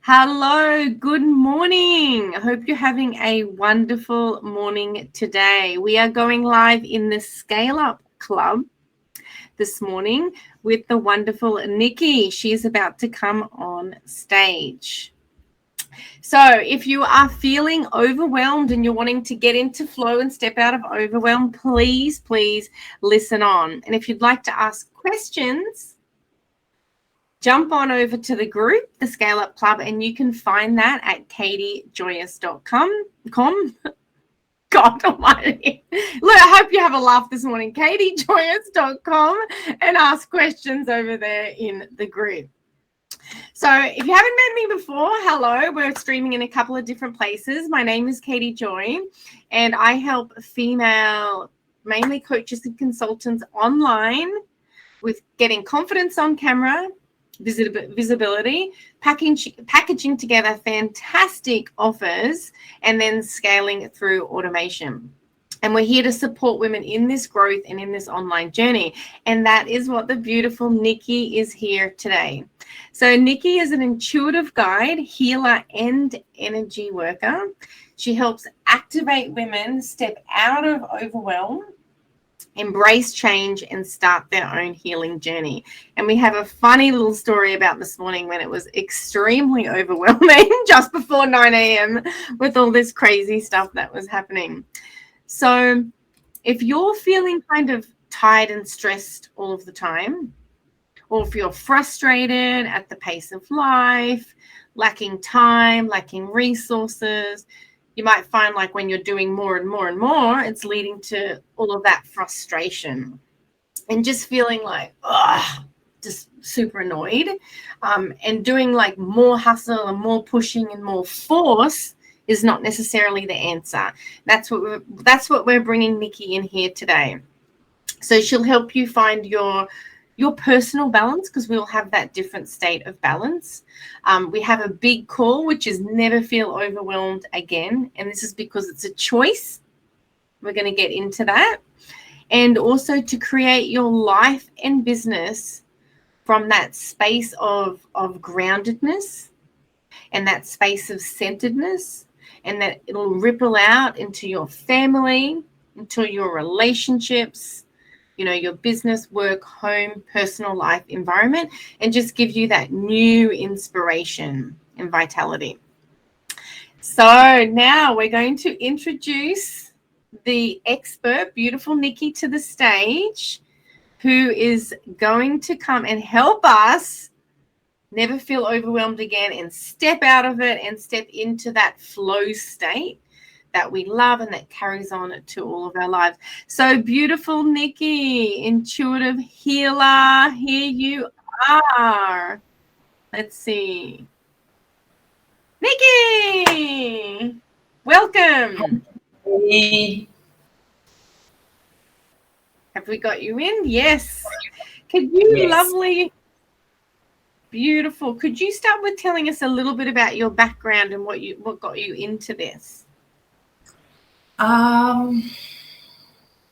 Hello, good morning. I hope you're having a wonderful morning today. We are going live in the ScaleUp Club this morning with the wonderful Nikki. She's about to come on stage. So if you are feeling overwhelmed and you're wanting to get into flow and step out of overwhelm, please listen on. And if you'd like to ask questions, jump on over to the group, the ScaleUp Club, and you can find that at katiejoyous.com. God almighty. Look, I hope you have a laugh this morning. katiejoyous.com and ask questions over there in the group. So if you haven't met me before, hello. We're streaming in a couple of different places. My name is Katie Joy, and I help female, mainly coaches and consultants online with getting confidence on camera, visibility, packaging together fantastic offers, and then scaling through automation. And we're here to support women in this growth and in this online journey. And that is what the beautiful Nikki is here today. So Nikki is an intuitive guide, healer, and energy worker. She helps activate women step out of overwhelm, embrace change, and start their own healing journey. And we have a funny little story about this morning when it was extremely overwhelming just before 9 a.m. with all this crazy stuff that was happening. So if you're feeling kind of tired and stressed all of the time, or if you're frustrated at the pace of life, lacking time, lacking resources, you might find like when you're doing more and more and more, it's leading to all of that frustration and just feeling like, just super annoyed, and doing like more hustle and more pushing and more force is not necessarily the answer. That's what we're bringing Nikki in here today. So she'll help you find your personal balance, because we'll have that different state of balance. We have a big call, which is never feel overwhelmed again. And this is because it's a choice. We're going to get into that. And also to create your life and business from that space of groundedness and that space of centeredness, and that it'll ripple out into your family, into your relationships, your business, work, home, personal life environment, and just give you that new inspiration and vitality. So now we're going to introduce the expert, beautiful Nikki, to the stage, who is going to come and help us never feel overwhelmed again and step out of it and step into that flow state that we love and that carries on to all of our lives. So beautiful Nikki, intuitive healer, here you are. Let's see. Nikki, welcome. Hey. Have we got you in? Yes. Could you, Yes. Lovely, beautiful. Could you start with telling us a little bit about your background and what got you into this?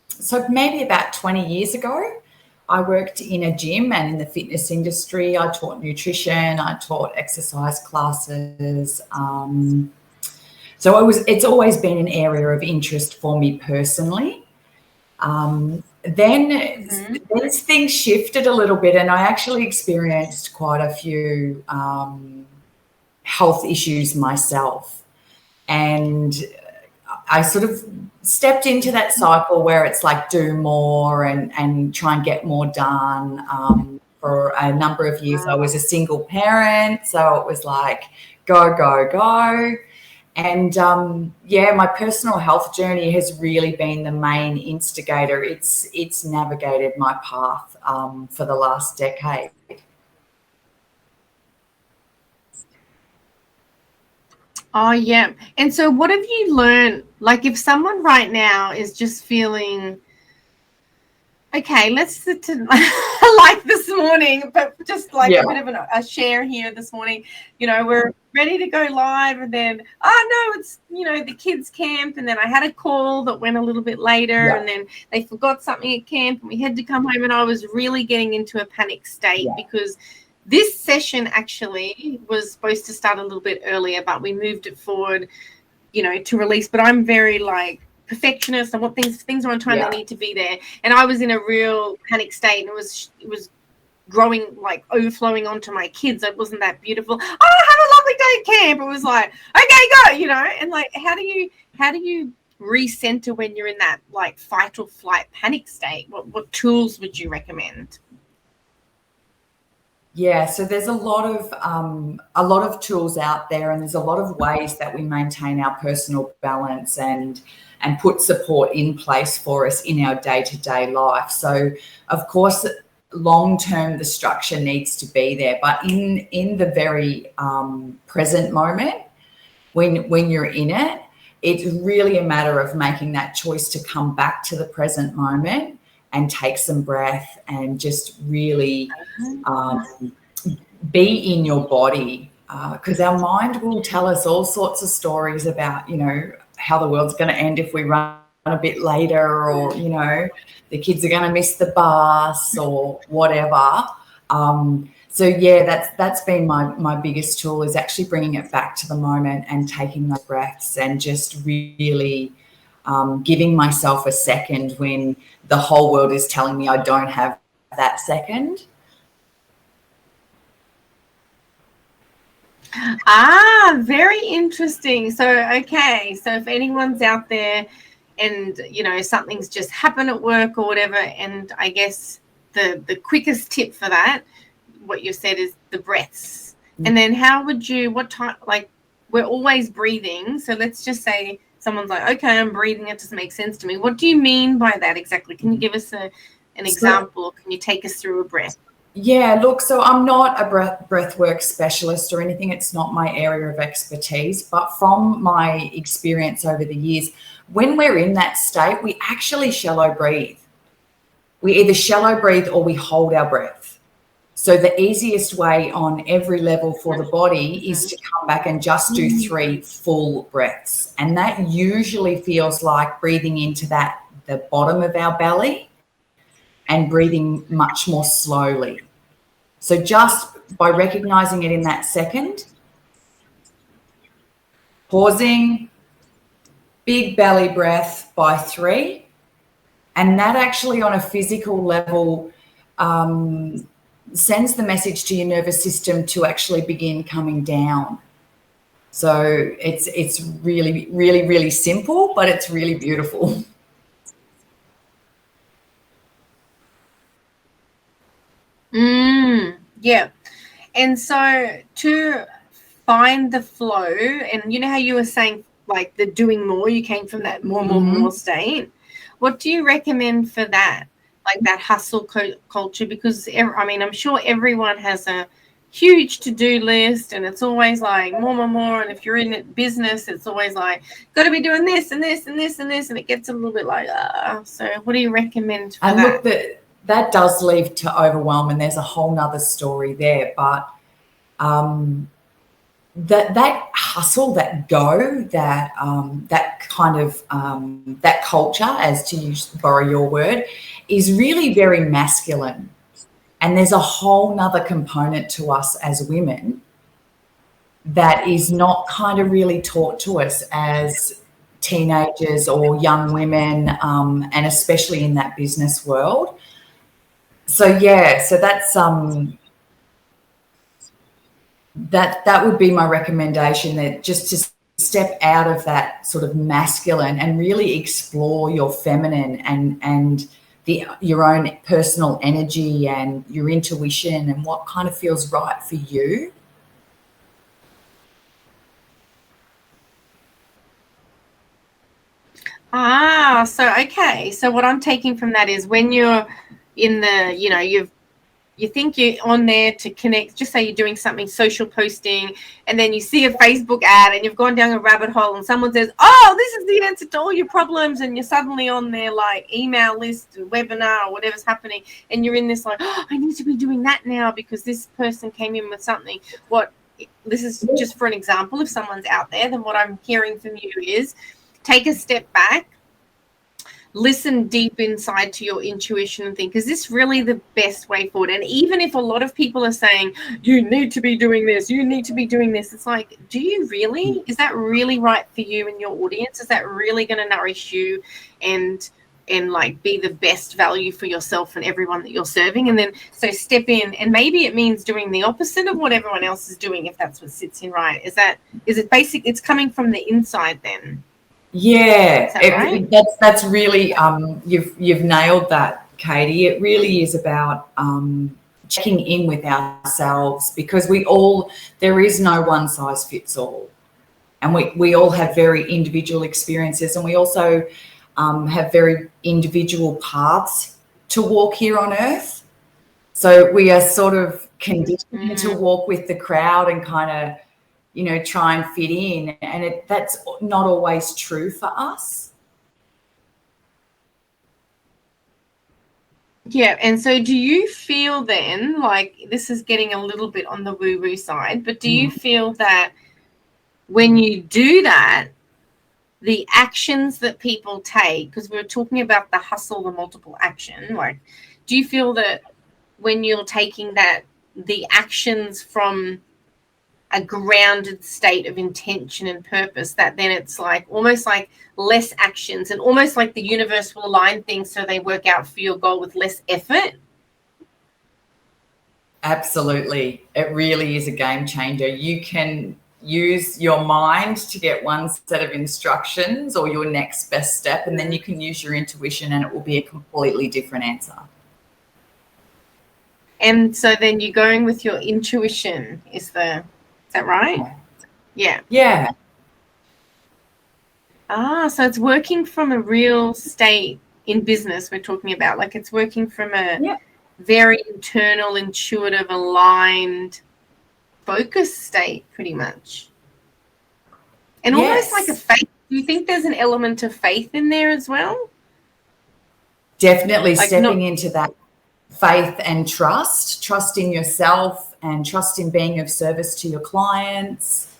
So maybe about 20 years ago, I worked in a gym and in the fitness industry. I taught nutrition, I taught exercise classes. So it's always been an area of interest for me personally. Then things shifted a little bit, and I actually experienced quite a few health issues myself. And I sort of stepped into that cycle where it's like do more and try and get more done. For a number of years, I was a single parent, so it was like go, go, go. And my personal health journey has really been the main instigator. It's navigated my path for the last decade. Oh, yeah. And so what have you learned? Like if someone right now is just feeling, okay, let's sit to, like this morning, but just like a bit of a share here this morning, we're ready to go live, and then, it's, the kids' camp, and then I had a call that went a little bit later, and then they forgot something at camp, and we had to come home, and I was really getting into a panic state because This session actually was supposed to start a little bit earlier, but we moved it forward, to release. But I'm very like perfectionist. I want things are on time. They need to be there. And I was in a real panic state, and it was growing, like overflowing onto my kids. It wasn't that beautiful. Oh, have a lovely day at camp. It was like, okay, go, and like, how do you recenter when you're in that like fight or flight panic state? What tools would you recommend? Yeah, so there's a lot of tools out there, and there's a lot of ways that we maintain our personal balance and put support in place for us in our day-to-day life. So of course, long term the structure needs to be there, but in the very present moment, when you're in it, it's really a matter of making that choice to come back to the present moment and take some breath and just really be in your body, because our mind will tell us all sorts of stories about, how the world's going to end if we run a bit later, or, the kids are going to miss the bus or whatever. So yeah, that's been my biggest tool, is actually bringing it back to the moment and taking those breaths and just really giving myself a second when the whole world is telling me I don't have that second. Very interesting. So if anyone's out there and something's just happened at work or whatever, and I guess the quickest tip for that, what you said, is the breaths. And then what time, like, we're always breathing, so let's just say someone's like, okay, I'm breathing, it doesn't make sense to me. What do you mean by that exactly? Can you give us an example, or can you take us through a breath? Yeah, look, so I'm not a breathwork specialist or anything. It's not my area of expertise. But from my experience over the years, when we're in that state, we actually shallow breathe. We either shallow breathe or we hold our breath. So the easiest way on every level for the body is to come back and just do 3 full breaths. And that usually feels like breathing into the bottom of our belly and breathing much more slowly. So just by recognizing it in that second, pausing, big belly breath by 3, and that actually on a physical level sends the message to your nervous system to actually begin coming down. So it's really, really, really simple, but it's really beautiful. Yeah. And so to find the flow, and how you were saying, like, the doing more, you came from that more state. What do you recommend for that? Like that hustle culture? Because I'm sure everyone has a huge to-do list, and it's always like more. And if you're in business, it's always like, got to be doing this and this and this and this, and it gets a little bit like, so what do you recommend for that? Look, that does lead to overwhelm, and there's a whole nother story there. But that hustle, that go, that kind of that culture, as to borrow your word, is really very masculine. And there's a whole nother component to us as women that is not kind of really taught to us as teenagers or young women, and especially in that business world. So yeah, so that's that would be my recommendation, that just to step out of that sort of masculine and really explore your feminine and your own personal energy and your intuition and what kind of feels right for you. So what I'm taking from that is, when you're in the, you think you're on there to connect, just say you're doing something, social posting, and then you see a Facebook ad and you've gone down a rabbit hole and someone says, oh, this is the answer to all your problems, and you're suddenly on their like email list, webinar, or whatever's happening, and you're in this like, oh, I need to be doing that now because this person came in with something. This is just for an example. If someone's out there, then what I'm hearing from you is, take a step back, listen deep inside to your intuition and think, is this really the best way forward? And even if a lot of people are saying, you need to be doing this, you need to be doing this, it's like, do you really? Is that really right for you and your audience? Is that really going to nourish you and like be the best value for yourself and everyone that you're serving? And then so step in, and maybe it means doing the opposite of what everyone else is doing, if that's what sits in right. Is it basic? It's coming from the inside then. Yeah, Right? that's really you've nailed that, Katie. It really is about checking in with ourselves, because there is no one size fits all, and we all have very individual experiences, and we also have very individual paths to walk here on earth. So we are sort of conditioned to walk with the crowd and kind of, try and fit in, and that's not always true for us. Yeah, and so do you feel then, like, this is getting a little bit on the woo-woo side, but do you feel that when you do that, the actions that people take, because we were talking about the hustle, the multiple action, like, do you feel that when you're taking that, the actions from a grounded state of intention and purpose, that then it's like almost like less actions, and almost like the universe will align things so they work out for your goal with less effort? Absolutely. It really is a game changer. You can use your mind to get one set of instructions or your next best step, and then you can use your intuition and it will be a completely different answer. And so then you're going with your intuition, is that right? Yeah. Yeah. So it's working from a real state in business we're talking about. Like, it's working from a very internal, intuitive, aligned, focused state, pretty much. And almost like a faith. Do you think there's an element of faith in there as well? Definitely, like stepping into that faith and trust in yourself and trust in being of service to your clients.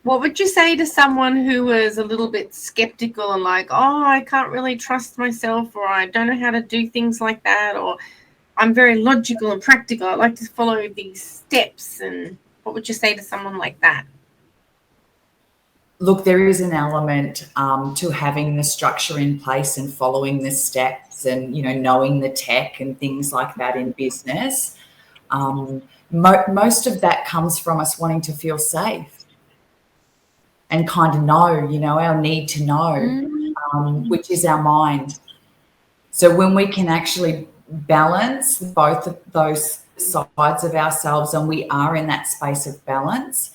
What would you say to someone who was a little bit skeptical and like, oh, I can't really trust myself, or I don't know how to do things like that, or I'm very logical and practical, I like to follow these steps? And what would you say to someone like that? Look, there is an element to having the structure in place and following the steps and, knowing the tech and things like that in business. Most of that comes from us wanting to feel safe and kind of know, our need to know, which is our mind. So when we can actually balance both of those sides of ourselves, and we are in that space of balance,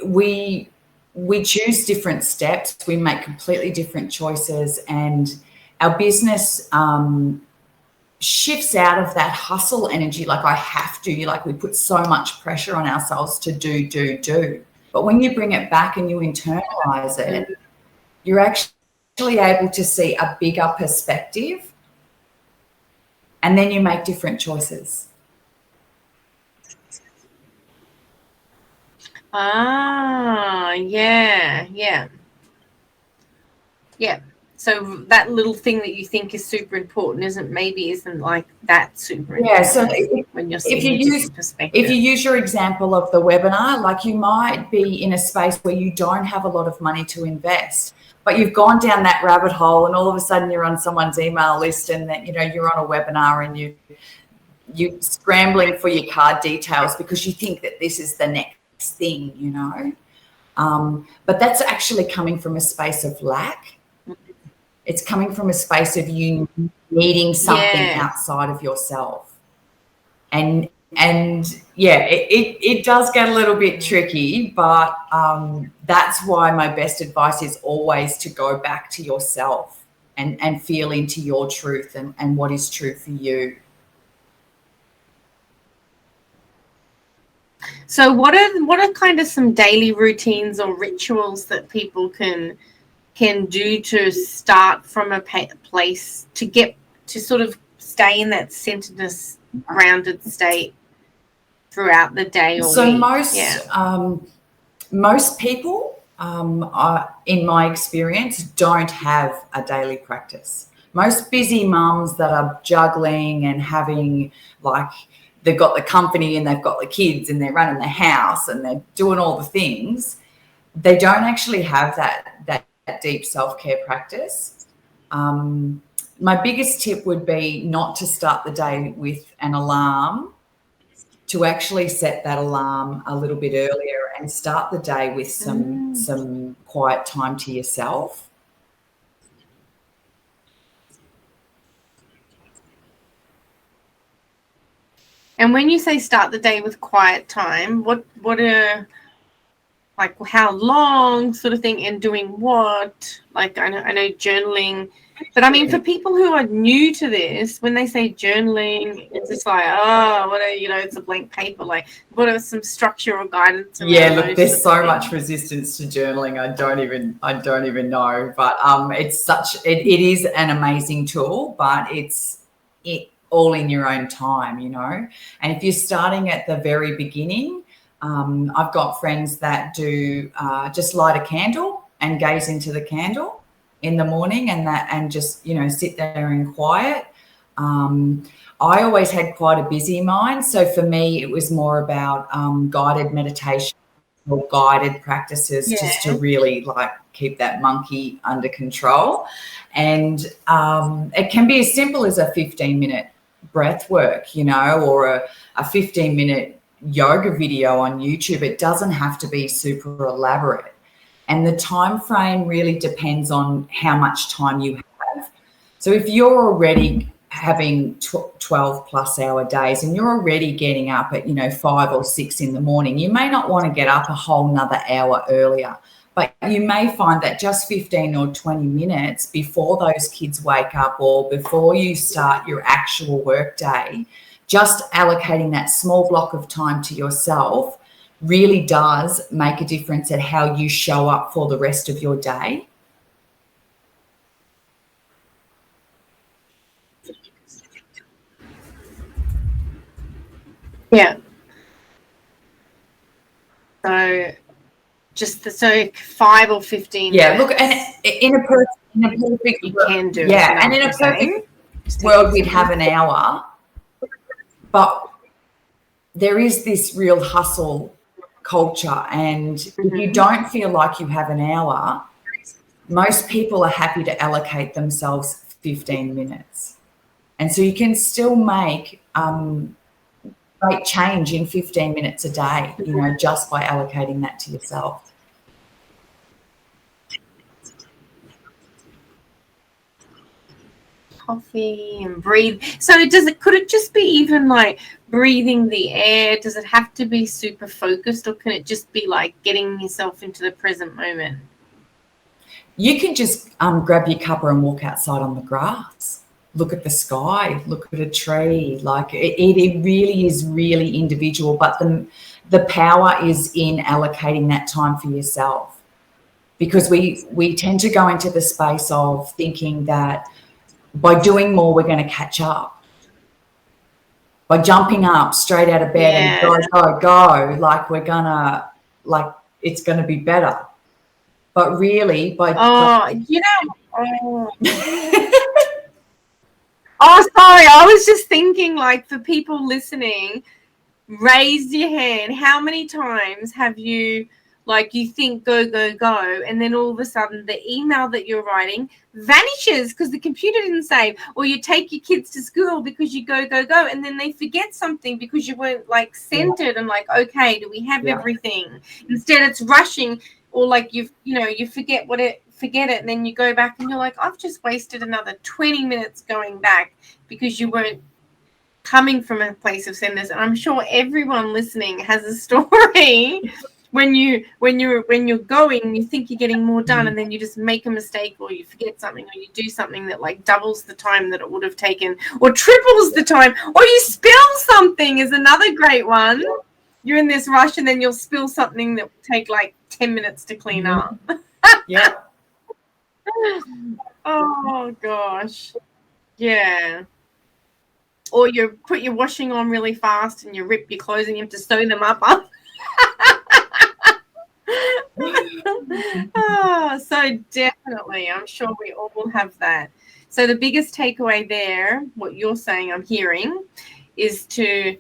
we choose different steps, we make completely different choices, and our business shifts out of that hustle energy, like I have to, like we put so much pressure on ourselves to do. But when you bring it back and you internalize it, you're actually able to see a bigger perspective, and then you make different choices. Yeah. So that little thing that you think is super important isn't like that super important. Yeah. So when you're seeing different perspective. If you use your example of the webinar, like you might be in a space where you don't have a lot of money to invest, but you've gone down that rabbit hole, and all of a sudden you're on someone's email list, and that you're on a webinar, and you're scrambling for your card details because you think that this is the next thing, but that's actually coming from a space of lack. It's coming from a space of you needing something outside of yourself. And it does get a little bit tricky, but that's why my best advice is always to go back to yourself and feel into your truth and what is true for you. So what are kind of some daily routines or rituals that people can do to start from a place to get to sort of stay in that centeredness, grounded state throughout the day or so week? Most people in my experience, don't have a daily practice. Most busy mums that are juggling and having, like, they've got the company and they've got the kids and they're running the house and they're doing all the things, they don't actually have that deep self-care practice. My biggest tip would be not to start the day with an alarm, to actually set that alarm a little bit earlier and start the day with some quiet time to yourself. And when you say start the day with quiet time, what are, like, how long sort of thing, and doing what? Like, I know journaling, but I mean, for people who are new to this, when they say journaling, it's just like, oh, what are, it's a blank paper. Like, what are some structure or guidance? Yeah, look, there's so much resistance to journaling. I don't even know, but it is an amazing tool, but it's all in your own time, And if you're starting at the very beginning, I've got friends that do just light a candle and gaze into the candle in the morning, and just sit there in quiet. I always had quite a busy mind, so for me it was more about guided meditation or guided practices, just to really keep that monkey under control. And it can be as simple as a 15-minute breath work, or a 15-minute yoga video on YouTube. It doesn't have to be super elaborate. And the time frame really depends on how much time you have. So if you're already having 12 plus hour days and you're already getting up at 5 or 6 in the morning, you may not want to get up a whole nother hour earlier, but you may find that just 15 or 20 minutes before those kids wake up or before you start your actual work day, just allocating that small block of time to yourself really does make a difference at how you show up for the rest of your day. Yeah. So just 5 or 15 minutes. Look, and in a perfect you can do and in a perfect world we'd have an hour, but there is this real hustle culture, and if you don't feel like you have an hour, most people are happy to allocate themselves 15 minutes, and so you can still make great change in 15 minutes a day, just by allocating that to yourself. Coffee and breathe. So could it just be even like breathing the air? Does it have to be super focused, or can it just be like getting yourself into the present moment? You can just grab your cuppa and walk outside on the grass. Look at the sky, look at a tree. Like it really is really individual, but the power is in allocating that time for yourself, because we tend to go into the space of thinking that by doing more we're going to catch up, by jumping up straight out of bed and go, like we're gonna, like it's going to be better. But really Oh, sorry. I was just thinking, like, for people listening, raise your hand. How many times have you, like, you think go, and then all of a sudden the email that you're writing vanishes because the computer didn't save, or you take your kids to school because you go, and then they forget something because you weren't, like, centered and like, okay, do we have everything? Instead it's rushing, or like you forget it, and then you go back and you're like, I've just wasted another 20 minutes going back because you weren't coming from a place of centers. And I'm sure everyone listening has a story when you're going, you think you're getting more done, and then you just make a mistake, or you forget something, or you do something that like doubles the time that it would have taken, or triples the time, or you spill something is another great one. You're in this rush and then you'll spill something that will take like 10 minutes to clean up. Yeah. Oh gosh. Yeah. Or you put your washing on really fast and you rip your clothes and you have to sew them up. Oh, so definitely, I'm sure we all will have that. So the biggest takeaway there, what you're saying, I'm hearing, is to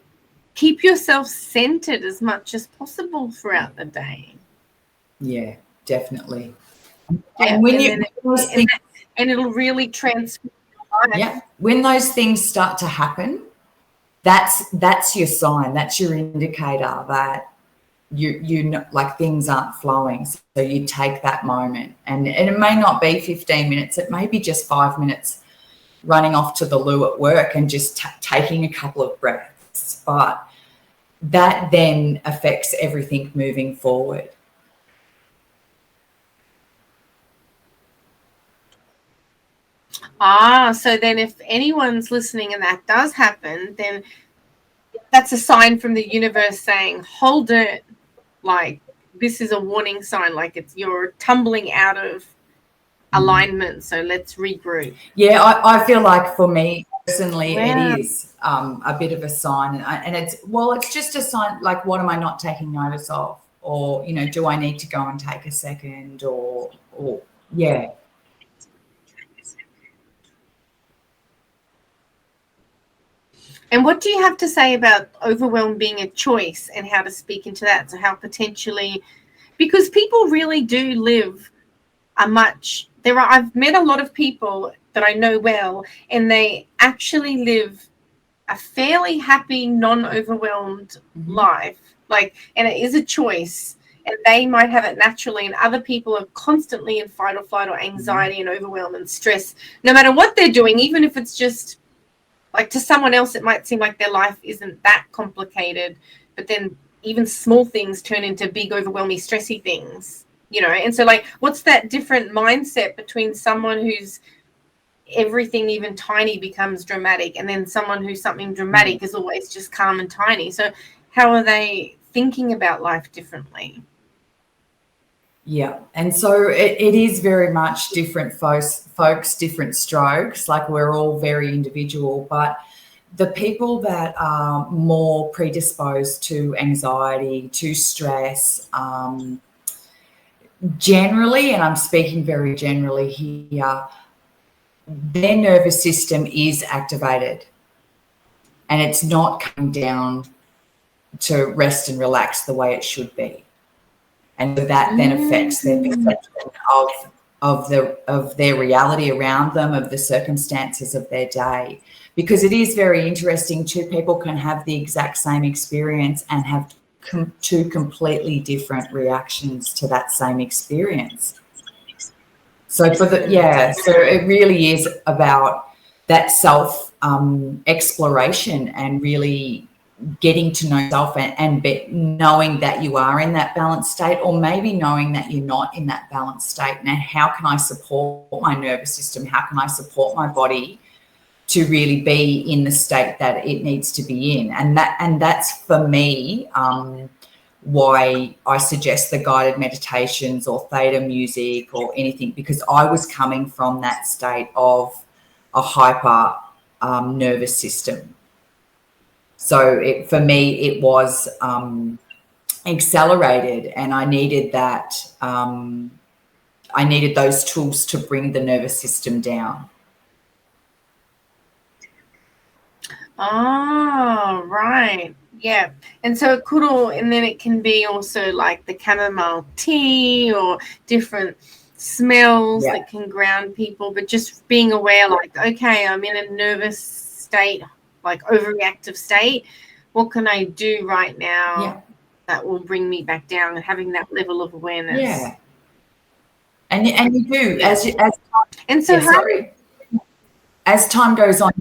keep yourself centered as much as possible throughout the day. Yeah, definitely. Yeah, And when and you then when and it'll really transform your life. yeah, when those things start to happen, that's your sign. That's your indicator that you know, like things aren't flowing. So you take that moment, and it may not be 15 minutes. It may be just 5 minutes running off to the loo at work and just taking a couple of breaths. But that then affects everything moving forward. So then if anyone's listening and that does happen, then that's a sign from the universe saying, hold it, like this is a warning sign, like you're tumbling out of alignment, so let's regroup. Yeah, I feel like for me personally, Wow. it is a bit of a sign, and it's just a sign. Like, what am I not taking notice of, or do I need to go and take a second, or yeah. And what do you have to say about overwhelm being a choice and how to speak into that? So how potentially, because people really do live I've met a lot of people that I know well, and they actually live a fairly happy, non-overwhelmed life. And it is a choice, and they might have it naturally, and other people are constantly in fight or flight or anxiety and overwhelm and stress, no matter what they're doing, even if it's just like to someone else, it might seem like their life isn't that complicated, but then even small things turn into big, overwhelming, stressy things, And so, like, what's that different mindset between someone who's everything, even tiny, becomes dramatic, and then someone who's something dramatic is always just calm and tiny? So, how are they thinking about life differently? Yeah, and so it is very much different folks, different strokes. Like, we're all very individual, but the people that are more predisposed to anxiety, to stress, generally, and I'm speaking very generally here, their nervous system is activated, and it's not coming down to rest and relax the way it should be. And that then affects their perception of their reality around them, of the circumstances of their day. Because it is very interesting, two people can have the exact same experience and have two completely different reactions to that same experience. So so it really is about that self exploration and really getting to know yourself and knowing that you are in that balanced state, or maybe knowing that you're not in that balanced state. And how can I support my nervous system? How can I support my body to really be in the state that it needs to be in? And that's for me why I suggest the guided meditations or theta music or anything, because I was coming from that state of a hyper nervous system. So for me, it was accelerated, and I needed that. I needed those tools to bring the nervous system down. Oh, right. Yeah. And so it could and then it can be also like the chamomile tea or different smells that can ground people, but just being aware, like, okay, I'm in a nervous state, like overreactive state. What can I do right now that will bring me back down, and having that level of awareness? Yeah. And you do as time goes on.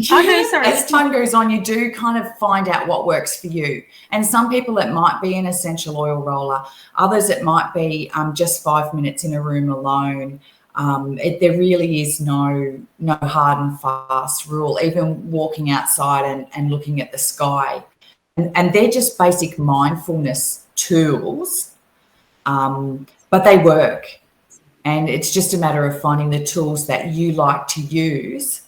As time goes on, you do kind of find out what works for you. And some people, it might be an essential oil roller. Others, it might be just 5 minutes in a room alone. There really is no hard and fast rule. Even walking outside and looking at the sky, and they're just basic mindfulness tools, but they work. And it's just a matter of finding the tools that you like to use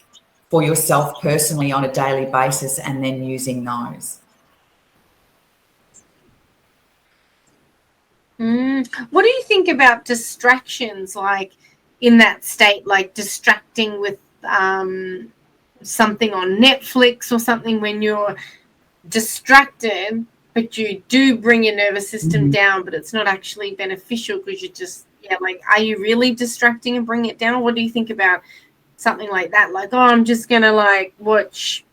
for yourself personally on a daily basis, and then using those. What do you think about distractions, like in that state, like distracting with something on Netflix or something when you're distracted, but you do bring your nervous system down, but it's not actually beneficial because you just, like, are you really distracting and bring it down? What do you think about something like that? Like, oh, I'm just going to like watch,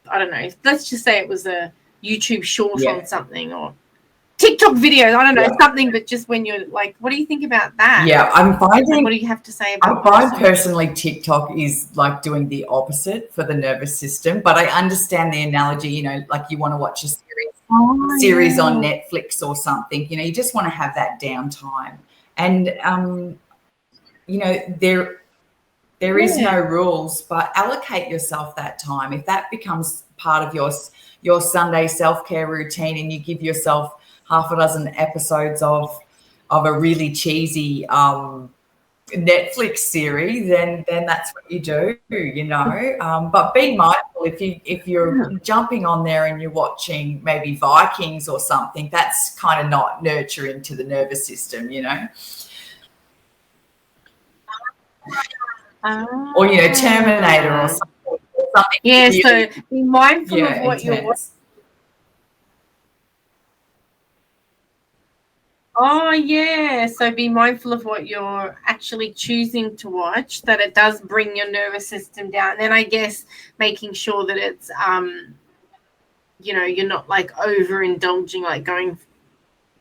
I don't know, let's just say it was a YouTube short on something or TikTok videos, I don't know, something, but just when you're like, what do you think about that? Yeah, I'm finding. Like, what do you have to say about I find personally TikTok is like doing the opposite for the nervous system, but I understand the analogy, you know, like you want to watch a series on Netflix or something, you know, you just want to have that downtime. And, you know, there is no rules, but allocate yourself that time. If that becomes part of your Sunday self-care routine and you give yourself half a dozen episodes of a really cheesy Netflix series, then that's what you do, you know. But be mindful if you're jumping on there and you're watching maybe Vikings or something, that's kind of not nurturing to the nervous system, you know. Or, you know, Terminator or something. Yeah, really, so be mindful of what you're watching. Oh, yeah. So be mindful of what you're actually choosing to watch, that it does bring your nervous system down. And then I guess making sure that it's, you know, you're not like overindulging, like going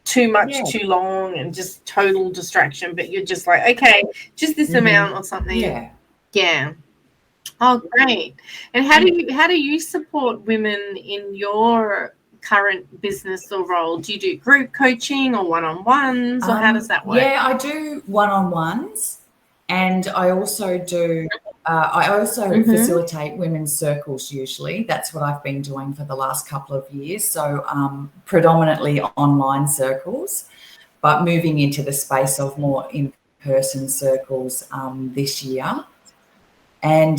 too much too long and just total distraction, but you're just like, okay, just this amount or something. Yeah. Oh, great. And how do you support women in your current business or role? Do you do group coaching or one-on-ones, or how does that work? Yeah, I do one-on-ones, and I also do facilitate women's circles. Usually that's what I've been doing for the last couple of years, so predominantly online circles, but moving into the space of more in-person circles this year. And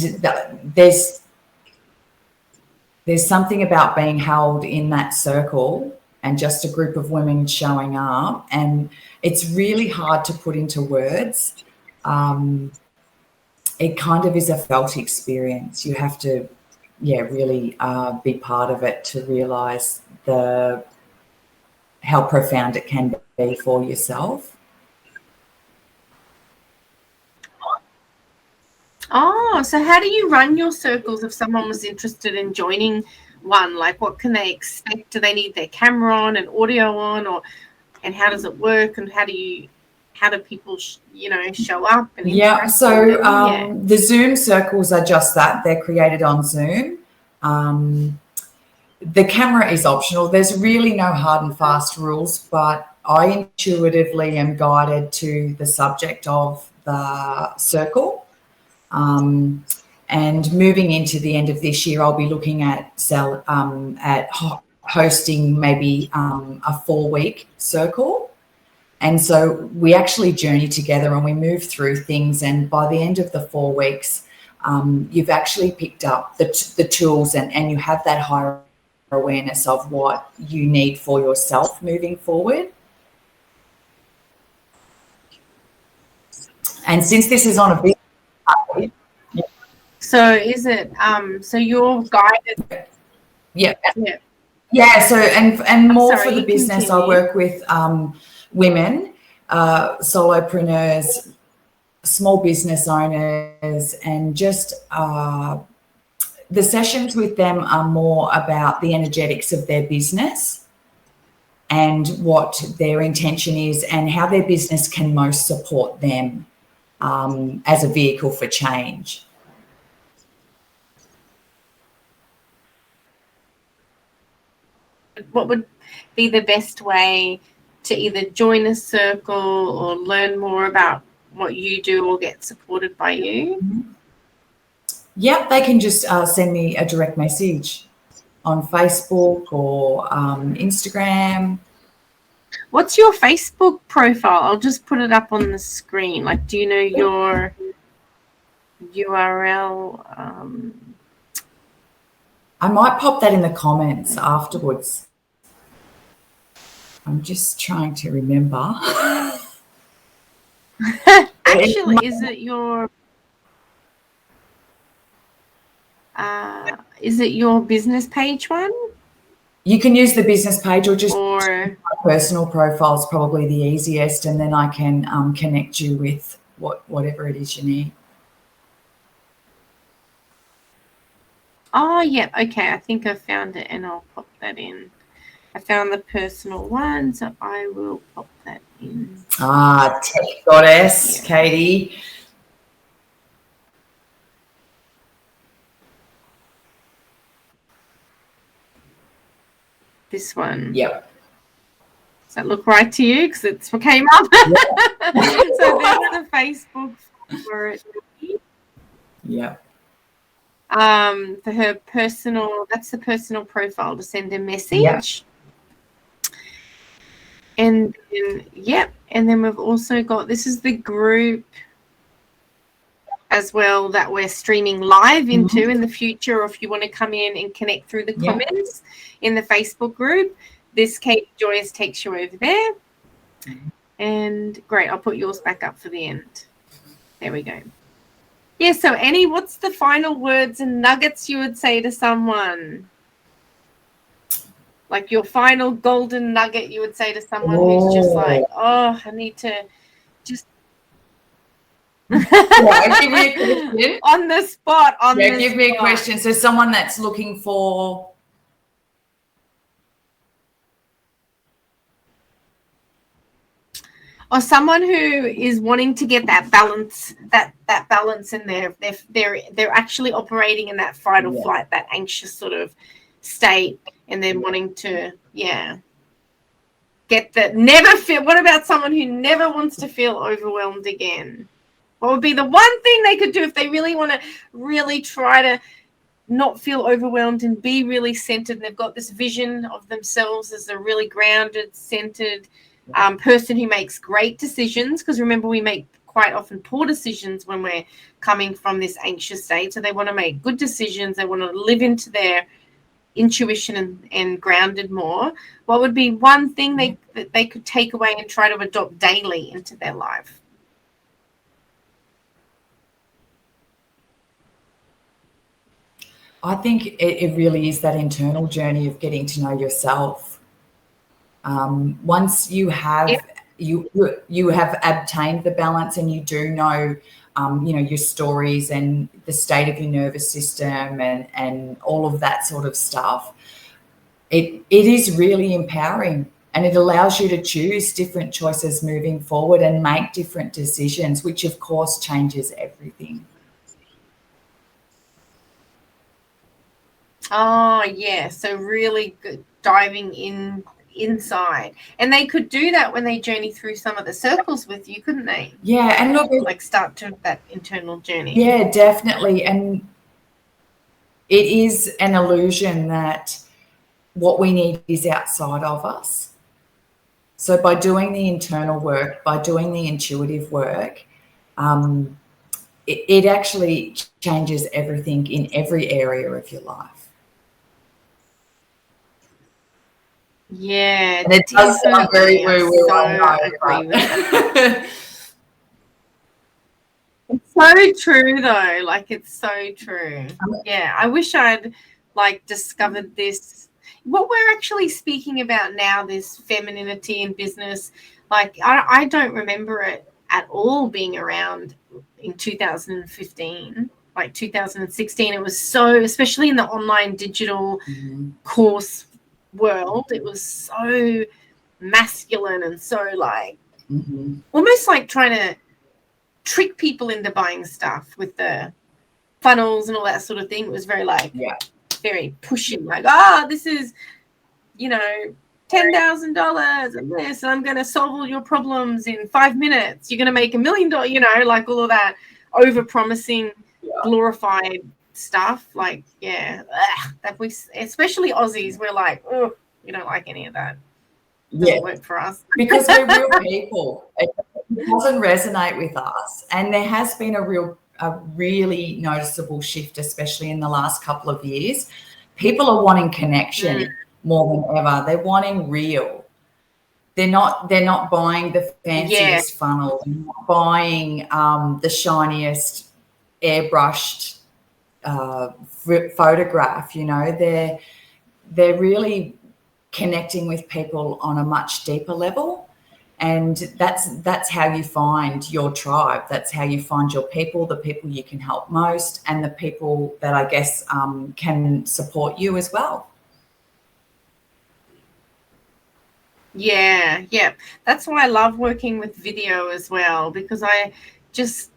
there's something about being held in that circle and just a group of women showing up, and it's really hard to put into words. It kind of is a felt experience. You have to, really be part of it to realize how profound it can be for yourself. Oh, so how do you run your circles if someone was interested in joining one? Like, what can they expect? Do they need their camera on and audio on, and how does it work? And how do people, show up and interact? So the Zoom circles are just that. They're created on Zoom. The camera is optional. There's really no hard and fast rules, but I intuitively am guided to the subject of the circle. And moving into the end of this year, I'll be looking at hosting maybe a 4-week circle. And so we actually journey together and we move through things. And by the end of the 4 weeks, you've actually picked up the tools and you have that higher awareness of what you need for yourself moving forward. And since this is on a big So is it so you're guided? Yeah. So and more for the business, I work with women, solopreneurs, small business owners, and just the sessions with them are more about the energetics of their business and what their intention is and how their business can most support them as a vehicle for change. What would be the best way to either join a circle or learn more about what you do or get supported by you? Yep, they can just send me a direct message on Facebook or Instagram. What's your Facebook profile? I'll just put it up on the screen. Like, do you know your URL? I might pop that in the comments afterwards. I'm just trying to remember. Actually, is it your business page one? You can use the business page, or just my personal profile is probably the easiest, and then I can connect you with whatever it is you need. Oh, yeah. Okay, I think I found it, and I'll pop that in. I found the personal one, so I will pop that in. Tech goddess, yeah. Katie. This one. Yep. Does that look right to you? Because it's what came up. Yep. So there's the Facebook for it. Yep. For her personal, that's the personal profile to send a message. Yep. And then, yep. And then we've also got, this is the group as well that we're streaming live into in the future, or if you want to come in and connect through the comments in the Facebook group, this Kate Joyous takes you over there. And great, I'll put yours back up for the end. There we go. Yeah, so Annie, what's the final words and nuggets you would say to someone? Like your final golden nugget you would say to someone who's just like, oh, I need to just... Yeah, give me a question. On the spot. Give me a question. So someone that's looking for... Or someone who is wanting to get that balance, that balance in there. They're actually operating in that fight or flight, that anxious sort of state, and then wanting to, get that never feel. What about someone who never wants to feel overwhelmed again? What would be the one thing they could do if they really want to really try to not feel overwhelmed and be really centered, and they've got this vision of themselves as a really grounded, centered person who makes great decisions? Because remember, we make quite often poor decisions when we're coming from this anxious state. So they want to make good decisions. They want to live into their intuition and grounded more. What would be one thing that they could take away and try to adopt daily into their life? I think it really is that internal journey of getting to know yourself. Once you have you have obtained the balance, and you do know your stories and the state of your nervous system and all of that sort of stuff, it is really empowering, and it allows you to choose different choices moving forward and make different decisions, which of course changes everything. Oh yeah, so really good diving inside, and they could do that when they journey through some of the circles with you, couldn't they? Yeah, and look, like start to that internal journey. Yeah, definitely. And it is an illusion that what we need is outside of us. So by doing the internal work, by doing the intuitive work, it actually changes everything in every area of your life. Yeah, and it does sound very woo-woo. I agree with that. It's so true, though. Like, it's so true. Yeah, I wish I'd discovered this. What we're actually speaking about now, this femininity in business, I don't remember it at all being around in 2015. Like 2016, it was so, especially in the online digital course world, it was so masculine and so almost like trying to trick people into buying stuff with the funnels and all that sort of thing. It was very very pushing, this is $10,000 and this, and I'm going to solve all your problems in 5 minutes, you're going to make $1 million, all of that over promising glorified stuff. That we, especially Aussies, we're like, oh, we don't like any of that. Doesn't work for us because we're real people. It doesn't resonate with us, and there has been a really noticeable shift, especially in the last couple of years. People are wanting connection more than ever. They're wanting real. they're not buying the fanciest funnel, they're not buying the shiniest airbrushed photograph. You know, they're really connecting with people on a much deeper level. And that's how you find your tribe. That's how you find your people, the people you can help most, and the people that I guess can support you as well. Yeah. That's why I love working with video as well, because I just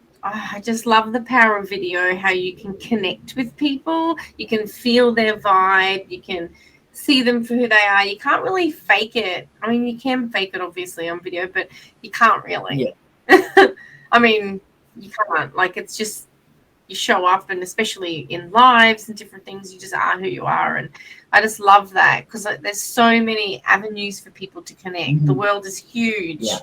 love the power of video, how you can connect with people, you can feel their vibe, you can see them for who they are. You can't really fake it. I mean, you can fake it obviously on video, but you can't really. Yeah. I mean, you can't. Like, it's just you show up, and especially in lives and different things, you just are who you are. And I just love that, because there's so many avenues for people to connect. Mm-hmm. The world is huge. Yeah.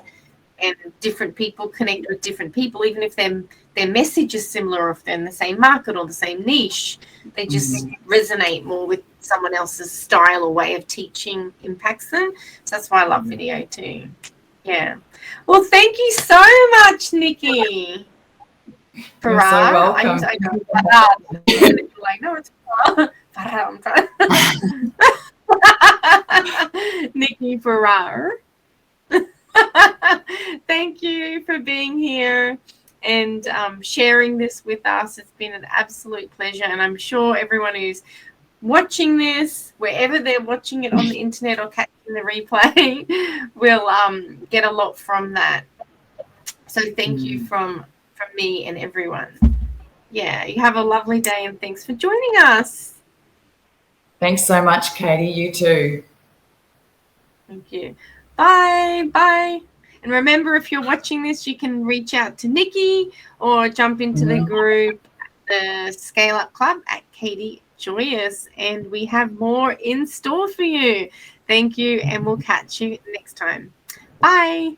And different people connect with different people, even if their message is similar, or if they're in the same market or the same niche, they just resonate more with someone else's style or way of teaching impacts them. So that's why I love video too. Yeah. Well, thank you so much, Nikki. You're so welcome. I know Farah. You're like, no, it's Farah. Nikki Farah. Thank you for being here and sharing this with us. It's been an absolute pleasure, and I'm sure everyone who's watching this, wherever they're watching it on the internet or catching the replay, will get a lot from that. So thank you from me and everyone. Yeah, you have a lovely day, and thanks for joining us. Thanks so much, Katie. You too. Thank you. Bye. And remember, if you're watching this, you can reach out to Nikki or jump into the group, the ScaleUp Club at Katie Joyous, and we have more in store for you. Thank you, and we'll catch you next time. Bye.